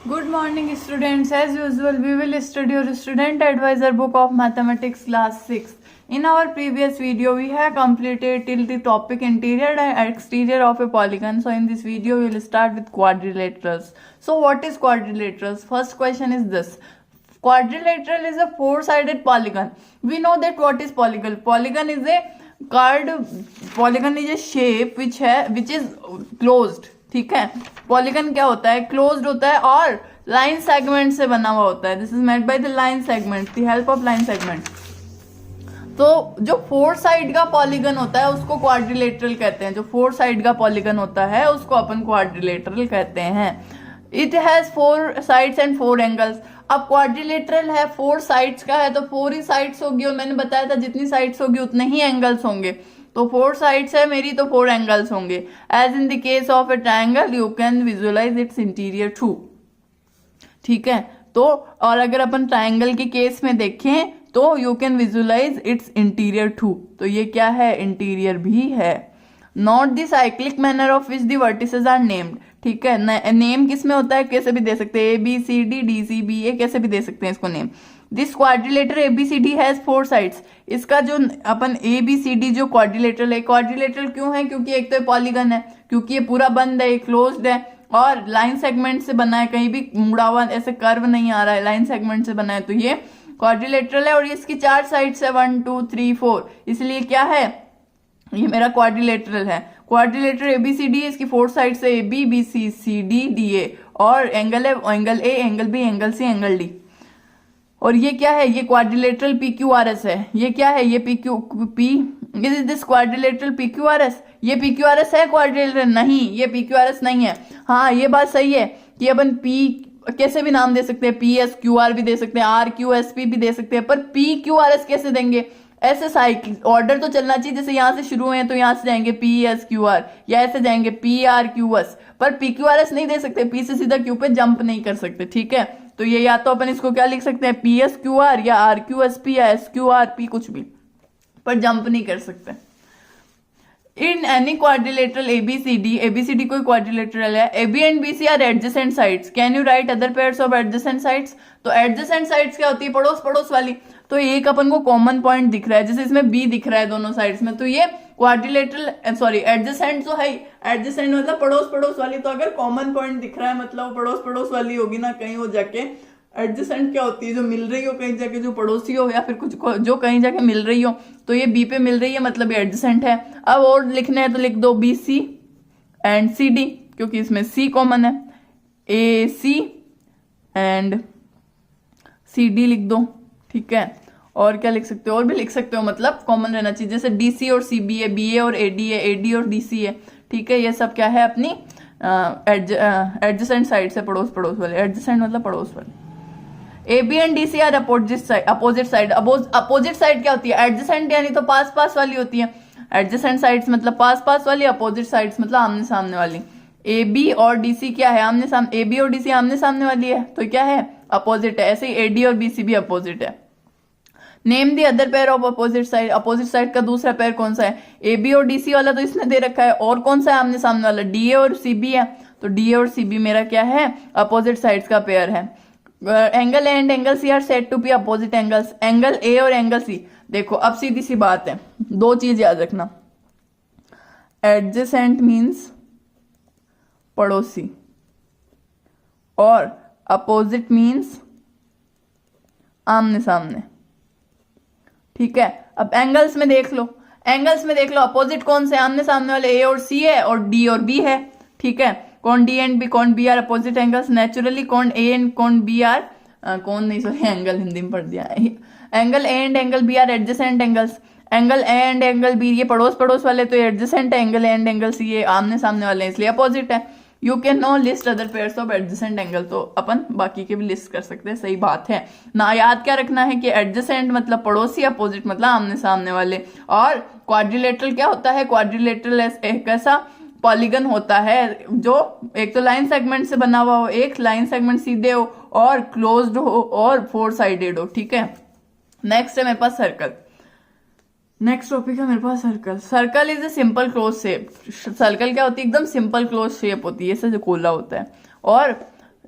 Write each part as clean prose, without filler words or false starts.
Good morning, students. As usual, we will study your student advisor book of mathematics class 6. In our previous video, we have completed till the topic interior and exterior of a polygon. So in this video, we will start with quadrilaterals. So what is quadrilaterals? First question is this. Quadrilateral is a four-sided polygon. We know that what is polygon. Polygon is a shape which is closed. ठीक है, polygon क्या होता है? Closed होता है और line segment से बना हुआ होता है. This is made by the line segment, the help of line segment. तो जो फोर साइड का पॉलीगन होता है उसको क्वाड्रिलेटरल कहते हैं. जो फोर साइड का पॉलीगन होता है उसको अपन क्वाड्रिलेटरल कहते हैं. It has four sides and four angles. अब क्वाड्रिलेटरल है, फोर साइड्स का है, तो फोर ही साइड्स होगी. और मैंने बताया था जितनी साइड्स होगी उतने ही एंगल्स होंगे. तो फोर साइड्स है मेरी, तो फोर एंगल्स होंगे. As in the case of a triangle you can visualise its interior too. ठीक है, तो और अगर अपन ट्रायंगल के केस में देखें तो you can visualise its interior too. तो ये क्या है? इंटीरियर भी है. Not the cyclic manner of which the vertices are named. ठीक है, नेम किस में होता है? कैसे भी दे सकते हैं, A B C D D C B A, कैसे भी दे सकते हैं इसको name. This quadrilateral ABCD has four sides. इसका जो अपन एबीसीडी जो क्वाड्रिलेटरल है, क्वाड्रिलेटरल क्यों है? क्योंकि एक तो पॉलीगन है, क्योंकि ये पूरा बंद है, ये क्लोज्ड है और लाइन सेगमेंट से बना है, कहीं भी मुड़ा हुआ ऐसे कर्व नहीं आ रहा है, लाइन सेगमेंट से बना है, तो ये क्वाड्रिलेटरल है. और इसकी चार साइड्स है, 1 2 3 4, इसलिए क्या है? ये मेरा क्वाड्रिलेटरल है. क्वाड्रिलेटरल एबीसीडी, इसकी फोर साइड से A B B C C D D A, और एंगल है angle A, angle B, angle C, angle D. और ये क्या है? ये quadrilateral P Q R S है. ये क्या है? ये P Q P is this quadrilateral P Q R S. ये पी क्यू आर एस है क्वाड्रिलेटरल? नहीं, ये पी क्यू आर एस नहीं है. हाँ, ये बात सही है कि अपन पी कैसे भी नाम दे सकते हैं, पी एस क्यू आर भी दे सकते हैं, आर क्यू एस पी भी दे सकते हैं, पर पी क्यू आर एस कैसे देंगे? ऐसे साइकिल ऑर्डर तो चलना चाहिए, जैसे यहां से शुरू हुए हैं तो यहां से जाएंगे पी एस क्यू आर, या ऐसे जाएंगे पी आर क्यू एस, पर पी क्यू आर एस नहीं दे सकते. पी से सीधा क्यू पे जंप नहीं कर सकते. ठीक है, तो ये या तो अपन इसको क्या लिख सकते हैं, पी एस क्यू आर, या आर क्यू एस पी, या एस क्यू आर पी, कुछ भी, पर जंप नहीं कर सकते. In any quadrilateral ABCD, ABCD कोई क्वाड्रिलेटरल है. AB and BC are adjacent sides. Can you write other pairs of adjacent sides? तो एडजेसेंट साइड्स क्या होती है? पड़ोस पड़ोस वाली. तो एक अपन को कॉमन पॉइंट दिख रहा है, जैसे इसमें बी दिख रहा है दोनों साइड्स में, तो ये क्वाड्रिलेटरल सॉरी एडजेसेंट तो है. एडजेसेंट मतलब पड़ोस पड़ोस वाली. तो अगर कॉमन पॉइंट दिख रहा है मतलब पड़ोस पड़ोस वाली होगी ना कहीं हो जाके. एडजेसेंट क्या होती है? जो मिल रही हो कहीं जाके, जो पड़ोसी हो, या फिर कुछ जो कहीं जाके मिल रही हो. तो ये बी पे मिल रही है मतलब ये एडजेसेंट है. अब और लिखना है तो लिख दो B C and C D, क्योंकि इसमें सी कॉमन है. ए सी एंड सी डी लिख दो. ठीक है, और क्या लिख सकते हो? और भी लिख सकते हो, मतलब कॉमन रहना चाहिए. जैसे डी सी और सी बी है, बी ए और ए डी है, ए डी और डी सी है. ठीक है, ये सब क्या है? अपनी एडजेसेंट साइड से पड़ोस पड़ोस वाले. एडजेसेंट मतलब पड़ोस वाले. A B and D C are opposite side. Opposite side, opposite side क्या होती है? एडजेसेंट यानी तो पास पास वाली होती है. एडजेसेंट साइड्स मतलब पास पास वाली, अपोजिट साइड्स मतलब आमने सामने वाली. ए बी और डी सी क्या है? आमने सामने. ए बी और डी सी आमने सामने वाली है, तो क्या है? अपोजिट है. ऐसे ही ए डी और बी सी भी अपोजिट है. Name the other pair of opposite side. Opposite side का दूसरा पेयर कौन सा है? ए बी और डी सी वाला तो इसने दे रखा है, और कौन सा है आमने सामने वाला? डी ए और सी बी है. तो डी ए और सी बी मेरा क्या है? अपोजिट साइड्स का पेयर है. Angle A and angle C are said to be opposite angles. Angle A और एंगल सी, देखो अब सीधी सी बात है, दो चीज याद रखना. एडजेसेंट मीन्स पड़ोसी, और अपोजिट मीन्स आमने सामने. ठीक है, अब एंगल्स में देख लो. एंगल्स में देख लो अपोजिट कौन से? आमने सामने वाले ए और सी है, और डी और बी है. ठीक है, कौन डी एंड बी, कौन B are opposite angles. Naturally कौन ए एंड कौन बी आर, कौन नहीं सॉरी एंगल हिंदी में पढ़ दिया. Angle A and angle B are adjacent angles. Angle A and angle B ये पड़ोस पड़ोस वाले, तो एडजेसेंट है. Angle A and angle C ये आमने सामने वाले इसलिए अपोजिट है. You can no list other pairs of adjacent angle. तो अपन बाकी के भी लिस्ट कर सकते हैं. सही बात है ना. याद क्या रखना है कि एडजेसेंट मतलब पड़ोसी, अपोजिट मतलब आमने सामने वाले. और क्वाड्रिलेटरल क्या होता है? क्वाड्रिलेटरल एक ऐसा पॉलीगन होता है जो एक तो लाइन सेगमेंट से बना हुआ हो, एक लाइन सेगमेंट सीधे हो और क्लोज्ड हो और फोर साइडेड हो. ठीक है, नेक्स्ट है मेरे पास सर्कल. नेक्स्ट टॉपिक है मेरे पास circle. Circle is a simple close shape. Circle क्या होती है? एकदम सिंपल क्लोज शेप होती है, ऐसे जो गोला होता है. और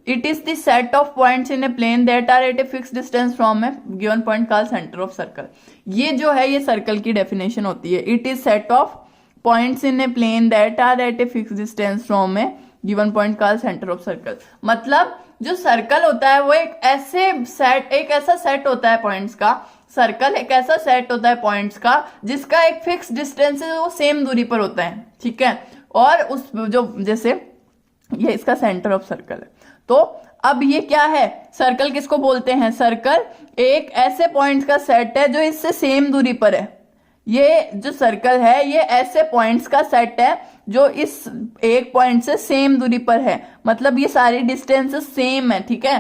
it is the set of points in a plane that are at a fix distance from a given point called centre of circle. ये जो है ये सर्कल की डेफिनेशन होती है। It is set of points in a plane that are at a fix distance from a given point called centre of circle. मतलब जो circle होता है वो एक ऐसा सेट होता है पॉइंट्स का। सर्कल एक ऐसा सेट होता है पॉइंट्स का जिसका एक फिक्स डिस्टेंस है, वो सेम दूरी पर होता है, ठीक है। और उस जो जैसे ये इसका सेंटर ऑफ सर्कल है, तो अब ये क्या है, सर्कल किसको बोलते हैं? सर्कल एक ऐसे पॉइंट्स का सेट है जो इससे सेम दूरी पर है। ये जो सर्कल है ये ऐसे पॉइंट्स का सेट है जो इस एक पॉइंट से सेम दूरी पर है। मतलब ये सारी डिस्टेंसेस सेम है, ठीक है,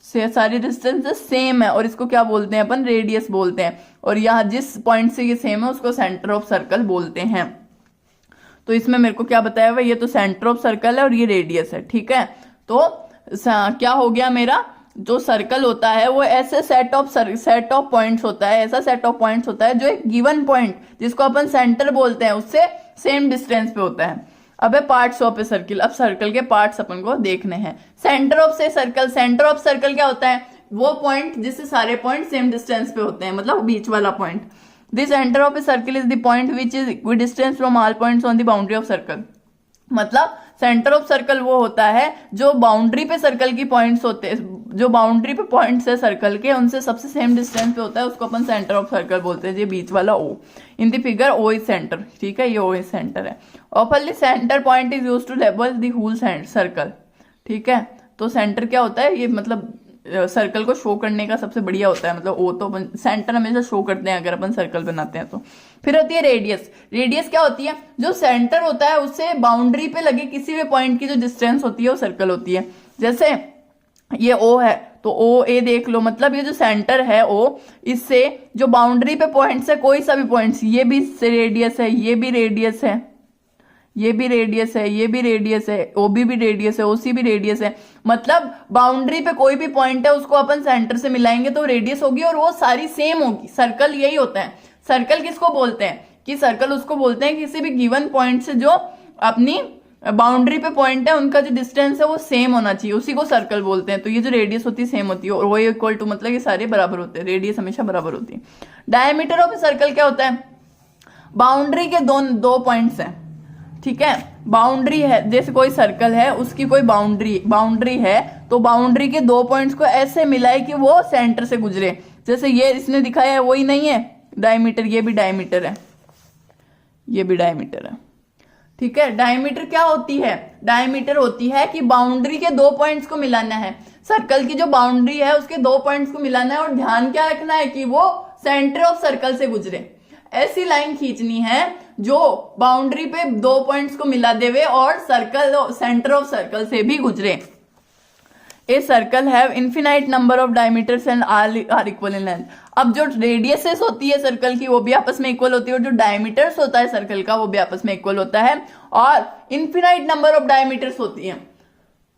सारी डिस्टेंसेस सेम है, और इसको क्या बोलते हैं अपन? रेडियस बोलते हैं। और यहाँ जिस पॉइंट से ये सेम है उसको सेंटर ऑफ सर्कल बोलते हैं। तो इसमें मेरे को क्या बताया हुआ, ये तो सेंटर ऑफ सर्कल है और ये रेडियस है, ठीक है। तो क्या हो गया मेरा, जो सर्कल होता है वो ऐसे सेट ऑफ पॉइंट्स होता है, ऐसा सेट ऑफ पॉइंट्स होता है जो एक गिवन पॉइंट जिसको अपन सेंटर बोलते हैं उससे सेम डिस्टेंस पे होता है। अब है पार्ट्स ऑफ ए सर्कल। अब सर्कल के पार्ट्स अपन को देखने हैं। सेंटर ऑफ से सर्कल, सेंटर ऑफ सर्कल क्या होता है? वो पॉइंट जिससे सारे पॉइंट सेम डिस्टेंस पे होते हैं, मतलब बीच वाला point. The centre of a circle is the point which is equi distance from all points on the boundary of circle. मतलब सेंटर ऑफ सर्कल वो होता है जो बाउंड्री पे सर्कल की पॉइंट्स होते हैं, जो बाउंड्री पे पॉइंट्स है सर्कल के उनसे सबसे सेम डिस्टेंस पे होता है, उसको अपन सेंटर ऑफ सर्कल बोलते हैं। ये बीच वाला O, in the figure O is centre, ठीक है, ये ओ इज सेंटर है। Oftenly centre point is used to label the whole circle, ठीक है। तो सेंटर क्या होता है? ये मतलब सर्कल को शो करने का सबसे बढ़िया होता है, मतलब ओ तो अपन सेंटर हमेशा शो करते हैं अगर अपन सर्कल बनाते हैं तो। फिर होती है रेडियस। रेडियस क्या होती है? जो सेंटर होता है उससे बाउंड्री पे लगे किसी भी पॉइंट की जो डिस्टेंस होती है वो सर्कल होती है। जैसे ये ओ है तो ओ ए देख लो, मतलब ये जो सेंटर है ओ, इससे जो बाउंड्री पे पॉइंट्स है कोई सा भी पॉइंट्स, ये भी रेडियस है, ये भी रेडियस है, ये भी रेडियस है, ये भी रेडियस है, ओबी भी रेडियस है, ओसी भी रेडियस है। मतलब बाउंड्री पे कोई भी पॉइंट है उसको अपन सेंटर से मिलाएंगे तो रेडियस होगी और वो सारी सेम होगी। सर्कल यही होता है। सर्कल किसको बोलते हैं? कि सर्कल उसको बोलते हैं किसी भी गिवन पॉइंट से जो अपनी बाउंड्री पे पॉइंट है उनका जो डिस्टेंस है वो सेम होना चाहिए, उसी को सर्कल बोलते हैं। तो ये जो रेडियस होती है सेम होती है, और वो इक्वल टू मतलब ये सारे बराबर होते हैं, रेडियस हमेशा बराबर होती है। डायमीटर ऑफ ए सर्कल क्या होता है? बाउंड्री के दो पॉइंट्स हैं, ठीक है। बाउंड्री है, जैसे कोई सर्कल है उसकी कोई बाउंड्री है तो बाउंड्री के दो पॉइंट्स को ऐसे मिलाए कि वो सेंटर से गुजरे। जैसे ये इसने दिखाया है वही नहीं है डायमीटर, ये भी डायमीटर है, ये भी डायमीटर है, ठीक है। डायमीटर क्या होती है? डायमीटर होती है कि बाउंड्री के दो पॉइंट्स को मिलाना है। सर्कल की जो बाउंड्री है उसके दो पॉइंट्स को मिलाना है और ध्यान क्या रखना है कि वो सेंटर ऑफ सर्कल से गुजरे। ऐसी लाइन खींचनी है जो बाउंड्री पे दो पॉइंट्स को मिला देवे और सर्कल सेंटर ऑफ सर्कल से भी गुजरे। A circle have infinite number of diameters and are equal in length. अब जो रेडियसेस होती है सर्कल की वो भी आपस में इक्वल होती है और जो डायमीटर्स होता है सर्कल का वो भी आपस में इक्वल होता है, और इन्फिनाइट नंबर ऑफ डायमीटर्स होती है।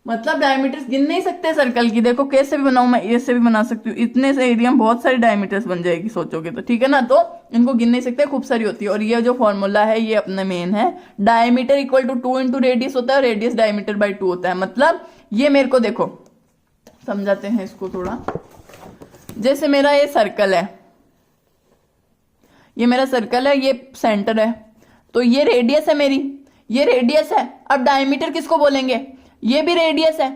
मतलब डायमीटर्स गिन नहीं सकते सर्कल की। देखो कैसे भी बनाऊं मैं, ऐसे भी बना सकती हूँ, इतने से एरिया में बहुत सारी डायमीटर्स बन जाएगी सोचोगे तो, ठीक है ना। तो इनको गिन नहीं सकते, खूब सारी होती है। और ये जो फॉर्मूला है ये अपना मेन है, diameter equal to 2 into radius होता है और रेडियस डायमीटर बाई 2 होता है। मतलब ये मेरे को देखो समझाते हैं इसको थोड़ा। जैसे मेरा ये सर्कल है, ये मेरा सर्कल है, ये सेंटर है, तो ये रेडियस है मेरी, ये रेडियस है। अब डायमीटर किसको बोलेंगे? ये भी रेडियस है।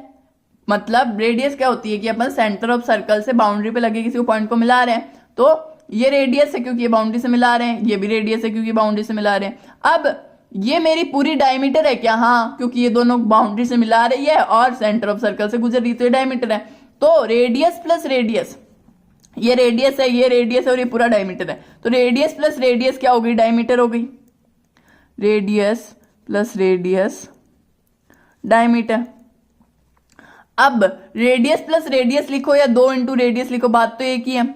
मतलब रेडियस क्या होती है कि अपन सेंटर ऑफ सर्कल से बाउंड्री पे लगे किसी पॉइंट को मिला रहे हैं, तो ये रेडियस है क्योंकि ये बाउंड्री से मिला रहे हैं, ये भी रेडियस है क्योंकि बाउंड्री से मिला रहे हैं। अब ये मेरी पूरी डायमीटर है क्या? हाँ, क्योंकि ये दोनों बाउंड्री से मिला रही है और सेंटर ऑफ सर्कल से गुजर रही, तो ये डायमीटर है। तो रेडियस प्लस रेडियस, ये रेडियस है, ये रेडियस है और ये पूरा डायमीटर है, तो रेडियस प्लस रेडियस क्या हो गई? डायमीटर हो गई। Radius plus radius diameter. अब रेडियस प्लस रेडियस लिखो या 2 इंटू रेडियस लिखो, बात तो एक ही है।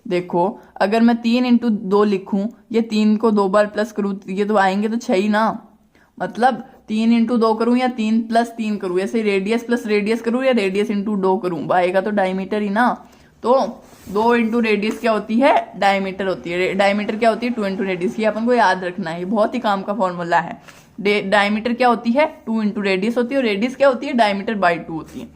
देखो अगर मैं 3 इंटू 2 लिखूं, ये 3 को 2 बार प्लस करूं, ये तो आएंगे तो 6 ही ना। मतलब 3 इंटू 2 करूं या 3 प्लस 3 करूं, ऐसे रेडियस प्लस रेडियस करूं या रेडियस इंटू 2 करूं, आएगा तो डायमीटर ही ना। तो 2 इंटू रेडियस क्या होती है? डायमीटर होती है। डायमीटर क्या होती है? 2 इंटू रेडियस। ये अपन को याद रखना है, ये बहुत ही काम का फॉर्मूला है। डायमीटर क्या होती है? 2 इंटू रेडियस होती है और रेडियस क्या होती है? डायमीटर बाई 2 होती है।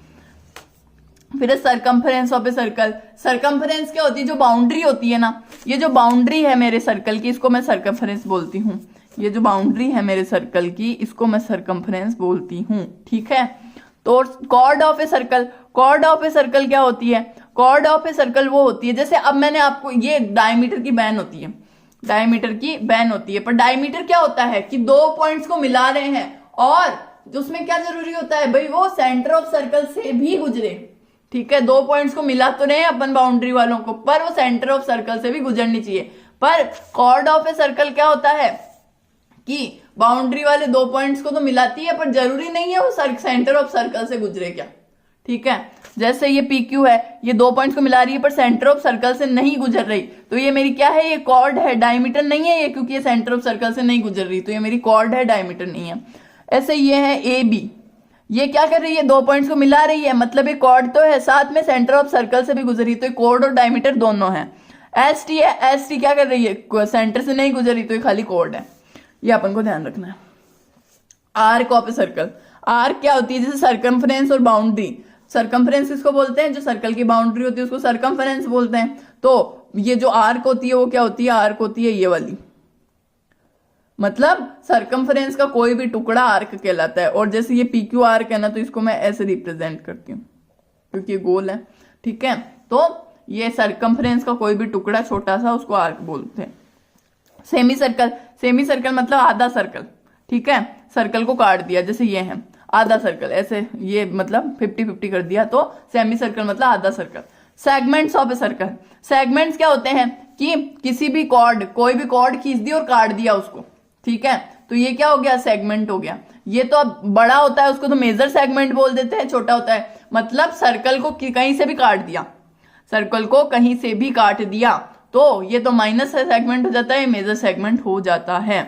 फिर है circumference of a circle. Circumference क्या होती है, जो बाउंड्री होती है ना, ये जो बाउंड्री है मेरे सर्कल की, इसको मैं सरकमफरेंस बोलती हूँ। ये जो बाउंड्री है मेरे सर्कल की, इसको मैं सरकमफरेंस बोलती हूँ, ठीक है। तो chord of a circle, chord of a circle क्या होती है, कॉर्ड ऑफ ए सर्कल वो होती है, जैसे अब मैंने आपको, ये डायमीटर की बैन होती है, डायमीटर की बैन होती है, पर डायमीटर क्या होता है कि दो पॉइंट्स को मिला रहे हैं, और उसमें क्या जरूरी होता है भाई, वो सेंटर ऑफ सर्कल से भी गुजरे, ठीक है। दो पॉइंट्स को मिला तो रहे अपन बाउंड्री वालों को, पर वो सेंटर ऑफ सर्कल से भी गुजरनी चाहिए। पर कॉर्ड ऑफ ए सर्कल क्या होता है कि बाउंड्री वाले दो पॉइंट्स को तो मिलाती है, पर जरूरी नहीं है वो सेंटर ऑफ सर्कल से गुजरे, क्या, ठीक है। जैसे ये PQ है, ये दो पॉइंट्स को मिला रही है पर सेंटर ऑफ सर्कल से नहीं गुजर रही, तो ये मेरी क्या है, ये कॉर्ड है, डायमीटर नहीं है ये, क्योंकि ये सेंटर ऑफ सर्कल से नहीं गुजर रही, तो ये मेरी कॉर्ड है, डायमीटर नहीं है। ऐसे ये है AB, ये क्या कर रही है, दो पॉइंट्स को मिला रही है, मतलब ये कॉर्ड तो है, साथ में सेंटर ऑफ सर्कल से भी गुजर रही, तो ये कॉर्ड और डायमीटर दोनों है। ST है, ST क्या कर रही है, सेंटर से नहीं गुजर रही, तो ये खाली कॉर्ड है, ये अपन को ध्यान रखना है। Arc of a circle, arc क्या होती है, जैसे सरकमफ्रेंस और बाउंड्री। सरकमफ्रेंस किसको बोलते हैं, जो सर्कल की बाउंड्री होती है उसको सरकमफ्रेंस बोलते हैं। तो ये जो आर्क होती है वो क्या होती है, आर्क होती है ये वाली, मतलब सरकमफ्रेंस का कोई भी टुकड़ा आर्क कहलाता है। और जैसे ये PQ आर्क है ना, तो इसको मैं ऐसे रिप्रेजेंट करती हूँ क्योंकि ये गोल है, ठीक है। तो ये सरकमफ्रेंस का कोई भी टुकड़ा छोटा सा, उसको आर्क बोलते हैं। सेमी सर्कल, सेमी सर्कल मतलब आधा सर्कल, ठीक है, सर्कल को काट दिया, जैसे ये है आधा सर्कल, ऐसे ये मतलब 50-50 कर दिया, तो सेमी सर्कल मतलब आधा circle. Segments of a circle, segments क्या होते हैं कि किसी भी कॉर्ड, कोई भी कॉर्ड खींच दी और काट दिया उसको, ठीक है, तो ये क्या हो गया, सेगमेंट हो गया। ये तो अब बड़ा होता है उसको तो मेजर सेगमेंट बोल देते हैं, छोटा होता है मतलब सर्कल को कहीं से भी काट दिया, सर्कल को कहीं से भी काट दिया, तो ये तो माइनस सेगमेंट हो जाता है, मेजर सेगमेंट हो जाता है।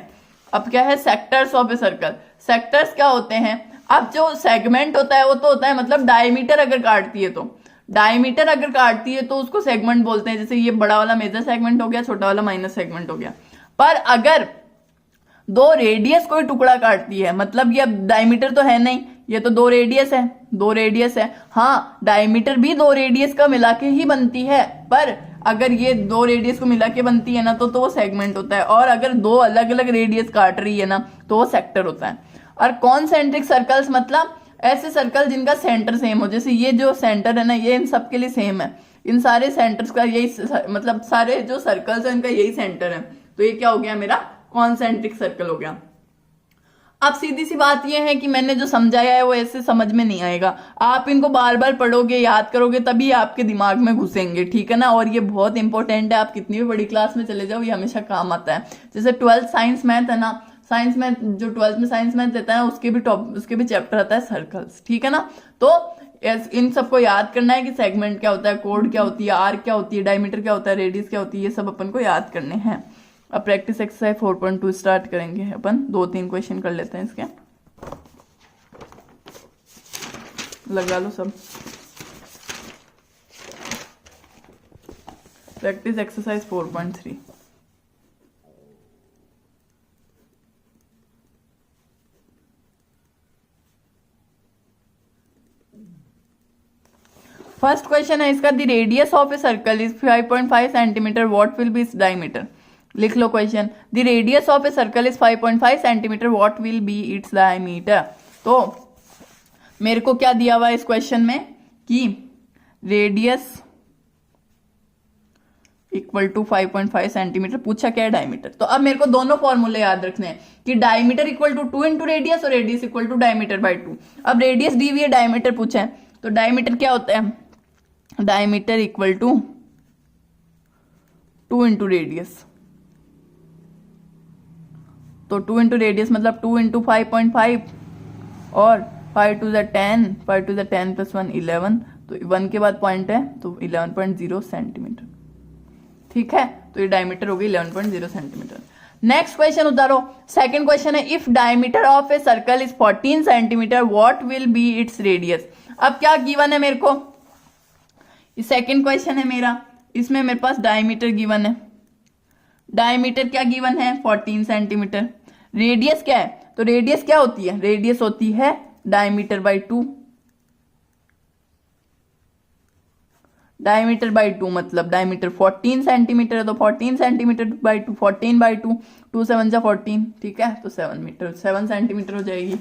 अब क्या है, sectors of a circle. Sectors क्या होते हैं, अब जो सेगमेंट होता है वो तो होता है मतलब डायमीटर अगर काटती है, तो डायमीटर अगर काटती है तो उसको सेगमेंट बोलते हैं। जैसे ये बड़ा वाला मेजर सेगमेंट हो गया, छोटा वाला माइनस सेगमेंट हो गया। पर अगर दो रेडियस कोई टुकड़ा काटती है, मतलब ये अब डायमीटर तो है नहीं, ये तो दो रेडियस है, दो रेडियस है, हाँ डायमीटर भी दो रेडियस का मिला के ही बनती है, पर अगर ये दो रेडियस को मिला के बनती है ना, तो वो सेगमेंट होता है। और अगर दो अलग अलग रेडियस काट रही है ना, तो वो सेक्टर होता है। और कॉन्सेंट्रिक सर्कल्स मतलब ऐसे सर्कल जिनका सेंटर सेम हो, जैसे ये जो सेंटर है ना, ये इन सब के लिए सेम है, इन सारे सेंटर्स का यही, मतलब सारे जो सर्कल्स है इनका यही सेंटर है, तो ये क्या हो गया, मेरा कॉन्सेंट्रिक सर्कल हो गया। अब सीधी सी बात यह है कि मैंने जो समझाया है वो ऐसे समझ में नहीं आएगा, आप इनको बार बार पढ़ोगे, याद करोगे, तभी आपके दिमाग में घुसेंगे, ठीक है ना। और ये बहुत इंपॉर्टेंट है, आप कितनी भी बड़ी क्लास में चले जाओ ये हमेशा काम आता है। जैसे 12th साइंस मैथ है ना, साइंस मैथ जो 12th में साइंस मैथ देता है उसके भी चैप्टर आता है सर्कल्स, ठीक है ना। तो इन सबको याद करना है कि सेगमेंट क्या होता है, कोड क्या होती है, आर्क क्या होती है, डायमीटर क्या होता है, रेडियस क्या होती है, ये सब अपन को याद करने हैं। अब प्रैक्टिस एक्सरसाइज 4.2 स्टार्ट करेंगे अपन, 2-3 क्वेश्चन कर लेते हैं इसके, लगा लो सब। Practice exercise 4.3। फर्स्ट क्वेश्चन है इसका, the radius of a circle is 5.5 centimetre, what will be its diameter. लिख लो question, the radius of a circle is 5.5 centimetre, what will be its diameter. तो मेरे को क्या दिया हुआ है इस क्वेश्चन में कि रेडियस इक्वल टू 5.5 सेंटीमीटर, पूछा क्या है डायमीटर। तो अब मेरे को दोनों फॉर्मूले याद रखने हैं कि diameter equal to 2 into radius और radius equal to diameter by 2। अब रेडियस दी हुई है, डायमीटर पूछा है, तो डायमीटर क्या होता है, diameter equal to 2 into radius, तो 2 इंटू रेडियस मतलब 2 इंटू 5.5 और 5 to the 10, 5 to the 10 plus 1 11, तो 1 के बाद पॉइंट है तो 11.0 सेंटीमीटर, ठीक है। तो ये डायमीटर हो गई 11.0 सेंटीमीटर। नेक्स्ट क्वेश्चन उतारो, सेकंड क्वेश्चन है, if diameter of a circle is 14 centimetre, what will be its radius. अब क्या गिवन है मेरे को, सेकंड क्वेश्चन है मेरा, इसमें मेरे पास डायमीटर गिवन है, डायमीटर क्या गिवन है 14 सेंटीमीटर, रेडियस क्या है, तो रेडियस क्या होती है, रेडियस होती है डायमीटर बाई 2, डायमीटर बाई 2 मतलब डायमीटर 14 सेंटीमीटर है, तो 14 सेंटीमीटर बाई 2 14 बाई 2, 2 7 जा 14, ठीक है, तो 7 सेंटीमीटर हो जाएगी।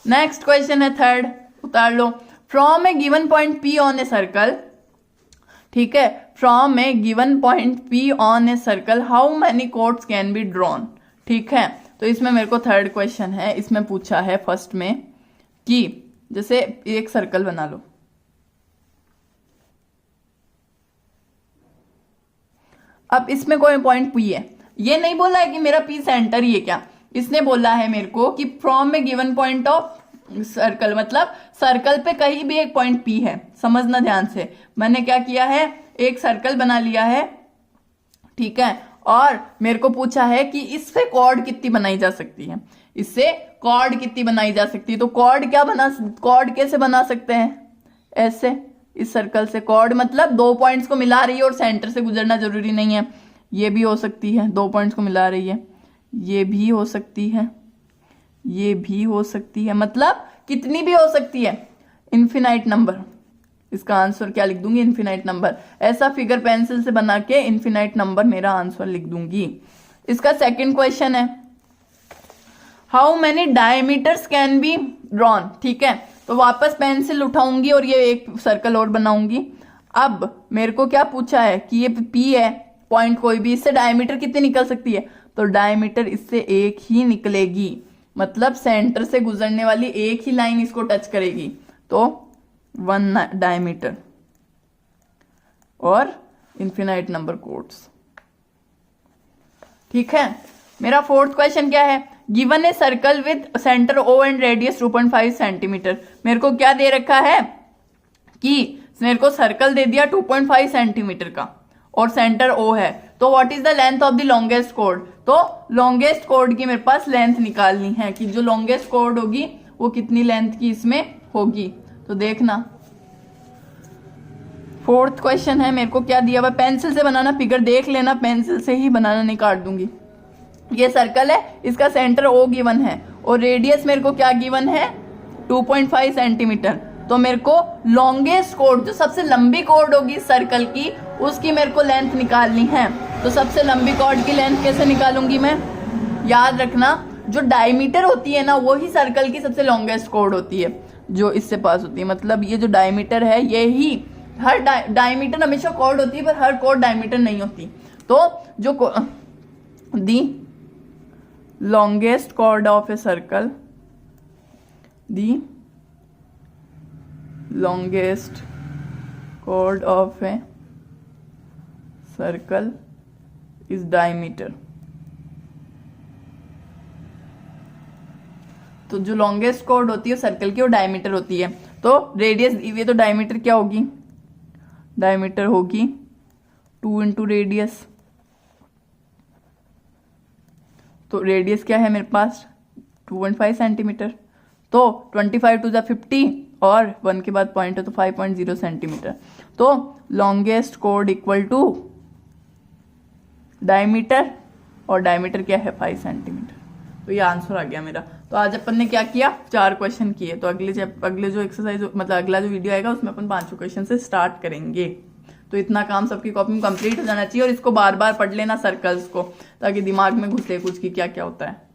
नेक्स्ट क्वेश्चन है थर्ड, उतार लो। From a given point P on a circle, ठीक है, from a given point P on a circle how many chords can be drawn, ठीक है। तो इसमें मेरे को थर्ड क्वेश्चन है, इसमें पूछा है फर्स्ट में कि जैसे एक सर्कल बना लो, अब इसमें कोई पॉइंट P है, ये नहीं बोला है कि मेरा P सेंटर ही है क्या, इसने बोला है मेरे को कि from a given point of circle, मतलब सर्कल पे कहीं भी एक पॉइंट P है। समझना ध्यान से, मैंने क्या किया है, एक सर्कल बना लिया है, ठीक है, और मेरे को पूछा है कि इससे कॉर्ड कितनी बनाई जा सकती है, इससे कॉर्ड कितनी बनाई जा सकती है। तो कॉर्ड कैसे बना सकते हैं, ऐसे, इस सर्कल से कॉर्ड मतलब दो पॉइंट्स को मिला रही है और सेंटर से गुजरना जरूरी नहीं है, ये भी हो सकती है, दो पॉइंट्स को मिला रही है, ये भी हो सकती है, ये भी हो सकती है, मतलब कितनी भी हो सकती है, इन्फिनाइट नंबर। इसका आंसर क्या लिख दूंगी, इन्फिनाइट नंबर। ऐसा फिगर पेंसिल से बना के इन्फिनाइट नंबर मेरा आंसर लिख दूंगी। इसका सेकंड क्वेश्चन है how many diameters can be drawn, ठीक है, तो वापस पेंसिल उठाऊंगी और ये एक सर्कल और बनाऊंगी। अब मेरे को क्या पूछा है कि ये P है पॉइंट कोई भी, इससे डायमीटर कितनी निकल सकती है, तो डायमीटर इससे एक ही निकलेगी, मतलब सेंटर से गुजरने वाली एक ही लाइन इसको टच करेगी, तो 1 डायमीटर और इन्फिनाइट नंबर कोड्स, ठीक है। मेरा फोर्थ क्वेश्चन क्या है, given a circle with centre O and radius 2.5 centimetre. मेरे को क्या दे रखा है कि मेरे को सर्कल दे दिया 2.5 सेंटीमीटर का और सेंटर O है, तो what is the length of the longest code, तो लॉन्गेस्ट कोड की मेरे पास लेंथ निकालनी है कि जो लॉन्गेस्ट कोड होगी वो कितनी लेंथ की इसमें होगी। तो देखना फोर्थ क्वेश्चन है, मेरे को क्या दिया हुआ, पेंसिल से बनाना, फिगर देख लेना, पेंसिल से ही बनाना, नहीं काट दूंगी। ये सर्कल है, इसका सेंटर O गिवन है और रेडियस मेरे को क्या गिवन है 2.5 सेंटीमीटर, तो मेरे को लॉन्गेस्ट कोड, जो सबसे लंबी कोड होगी सर्कल की, उसकी मेरे को लेंथ निकालनी है। तो सबसे लंबी कोड की लेंथ कैसे निकालूंगी मैं, याद रखना जो डायमीटर होती है ना वही सर्कल की सबसे लॉन्गेस्ट कोड होती है जो इससे पास होती है, मतलब ये जो डायमीटर है ये ही, हर डायमीटर हमेशा कोड होती है पर हर कोड डायमीटर नहीं होती। तो जो दी longest chord of a circle, the longest chord of a circle is diameter। तो जो लॉन्गेस्ट कॉर्ड होती है सर्कल की वो डायमीटर होती है, तो रेडियस दी हुई है, तो डायमीटर क्या होगी, डायमीटर होगी 2 इंटू रेडियस, तो रेडियस क्या है मेरे पास 2.5 सेंटीमीटर, तो 25 टू 50 और 1 के बाद पॉइंट है तो 5.0 सेंटीमीटर, तो लॉन्गेस्ट कोड इक्वल टू डायमीटर और डायमीटर क्या है 5 सेंटीमीटर। तो ये आंसर आ गया मेरा। तो आज अपन ने क्या किया, 4 क्वेश्चन किए, तो अगले जो एक्सरसाइज मतलब अगला जो वीडियो आएगा उसमें अपन 5 क्वेश्चन से स्टार्ट करेंगे। तो इतना काम सबकी कॉपी में कंप्लीट हो जाना चाहिए और इसको बार बार पढ़ लेना सर्कल्स को, ताकि दिमाग में घुसे कुछ की क्या क्या होता है।